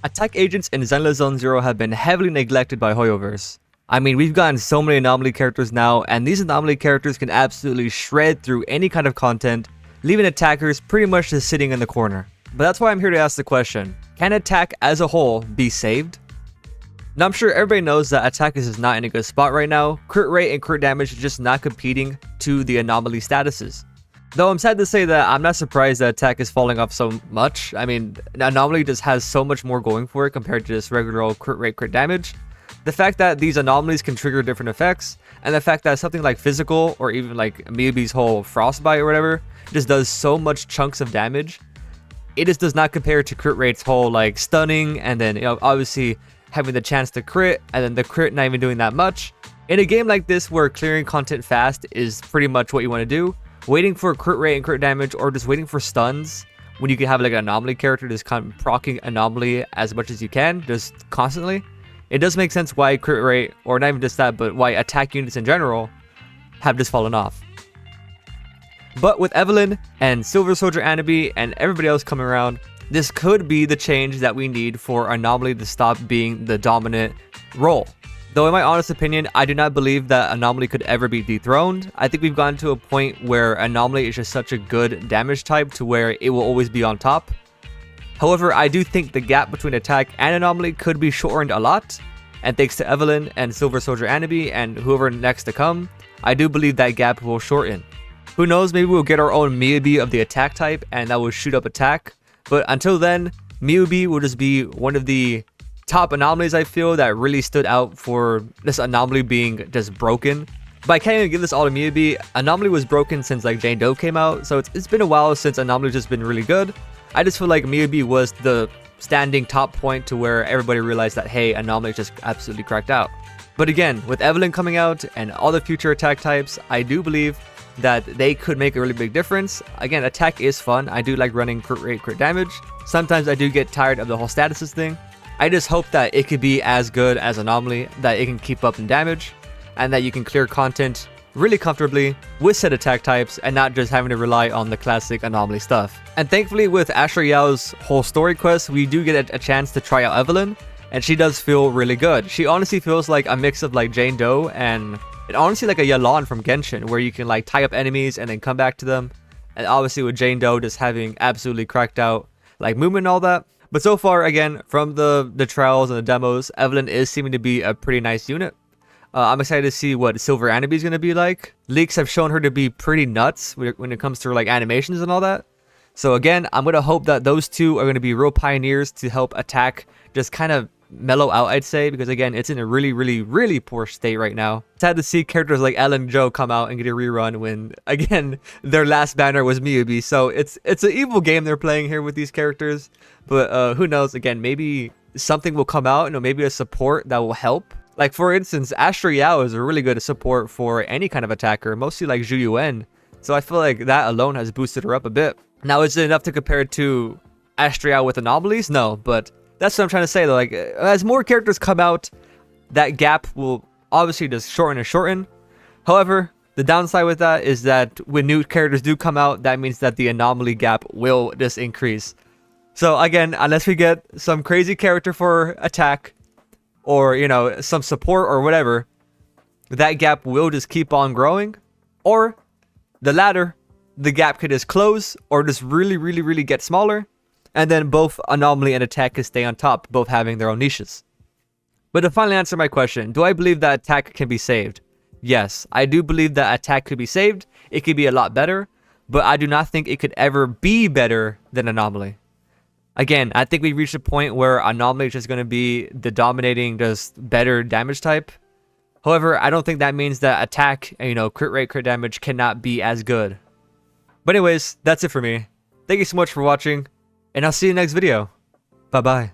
Attack agents in Zenless Zone Zero have been heavily neglected by Hoyoverse. I mean, we've gotten so many anomaly characters now, and these anomaly characters can absolutely shred through any kind of content, leaving attackers pretty much just sitting in the corner. But that's why I'm here to ask the question, can attack as a whole be saved? Now I'm sure everybody knows that attack is just not in a good spot right now. Crit rate and crit damage is just not competing to the anomaly statuses. Though I'm sad to say that I'm not surprised that attack is falling off so much. I mean, anomaly just has so much more going for it compared to just regular old crit rate, crit damage. The fact that these anomalies can trigger different effects, and the fact that something like physical or even like Miyabi's whole frostbite or whatever just does so much chunks of damage, it just does not compare to crit rate's whole like stunning, and then obviously having the chance to crit, and then the crit not even doing that much. In a game like this where clearing content fast is pretty much what you want to do, waiting for crit rate and crit damage, or just waiting for stuns when you can have like an anomaly character just kind of proccing anomaly as much as you can, just constantly, it does make sense why crit rate, or not even just that, but why attack units in general have just fallen off. But with Evelyn and Silver Soldier Anabi and everybody else coming around, this could be the change that we need for anomaly to stop being the dominant role. Though in my honest opinion, I do not believe that Anomaly could ever be dethroned. I think we've gotten to a point where Anomaly is just such a good damage type to where it will always be on top. However, I do think the gap between Attack and Anomaly could be shortened a lot. And thanks to Evelyn and Silver Soldier Anabi and whoever next to come, I do believe that gap will shorten. Who knows, maybe we'll get our own Miyabi of the Attack type and that will shoot up Attack. But until then, Miyabi will just be one of the top anomalies I feel that really stood out for this anomaly being just broken. But I can't even give this all to Miyabi. Anomaly was broken since like Jane Doe came out, so it's been a while since Anomaly's just been really good. I just feel like Miyabi was the standing top point to where everybody realized that hey, Anomaly just absolutely cracked out. But again, with Evelyn coming out and all the future attack types, I do believe that they could make a really big difference. Again, attack is fun. I do like running crit rate, crit damage. Sometimes I do get tired of the whole statuses thing. I just hope that it could be as good as Anomaly, that it can keep up in damage, and that you can clear content really comfortably with said attack types and not just having to rely on the classic Anomaly stuff. And thankfully with Asher Yao's whole story quest, we do get a chance to try out Evelyn, and she does feel really good. She honestly feels like a mix of like Jane Doe and honestly like a Yelan from Genshin, where you can like tie up enemies and then come back to them. And obviously with Jane Doe just having absolutely cracked out like movement and all that. But so far, again, from the trials and the demos, Evelyn is seeming to be a pretty nice unit. I'm excited to see what Silver Anabi is going to be like. Leaks have shown her to be pretty nuts when it comes to her, like animations and all that. So again, I'm going to hope that those two are going to be real pioneers to help Attack just kind of mellow out, I'd say, because again, it's in a really poor state right now. Sad to see characters like Ellen and Joe come out and get a rerun when, again, their last banner was Miyabi. So it's an evil game they're playing here with these characters. But who knows, again, maybe something will come out, maybe a support that will help. Like for instance, Asher Yao is a really good support for any kind of attacker, mostly like Zhu Yuan. So I feel like that alone has boosted her up a bit. Now, is it enough to compare it to Asher Yao with anomalies? No, but that's what I'm trying to say though. Like as more characters come out, that gap will obviously just shorten and shorten. However, the downside with that is that when new characters do come out, that means that the anomaly gap will just increase. So again, unless we get some crazy character for Attack, or some support or whatever, that gap will just keep on growing. Or the latter, the gap could just close or just really get smaller, and then both Anomaly and Attack could stay on top, both having their own niches. But to finally answer my question, do I believe that Attack can be saved? Yes, I do believe that Attack could be saved. It could be a lot better, but I do not think it could ever be better than Anomaly. Again, I think we've reached a point where Anomaly is just going to be the dominating, just better damage type. However, I don't think that means that Attack, crit rate, crit damage cannot be as good. But anyways, that's it for me. Thank you so much for watching, and I'll see you in the next video. Bye-bye.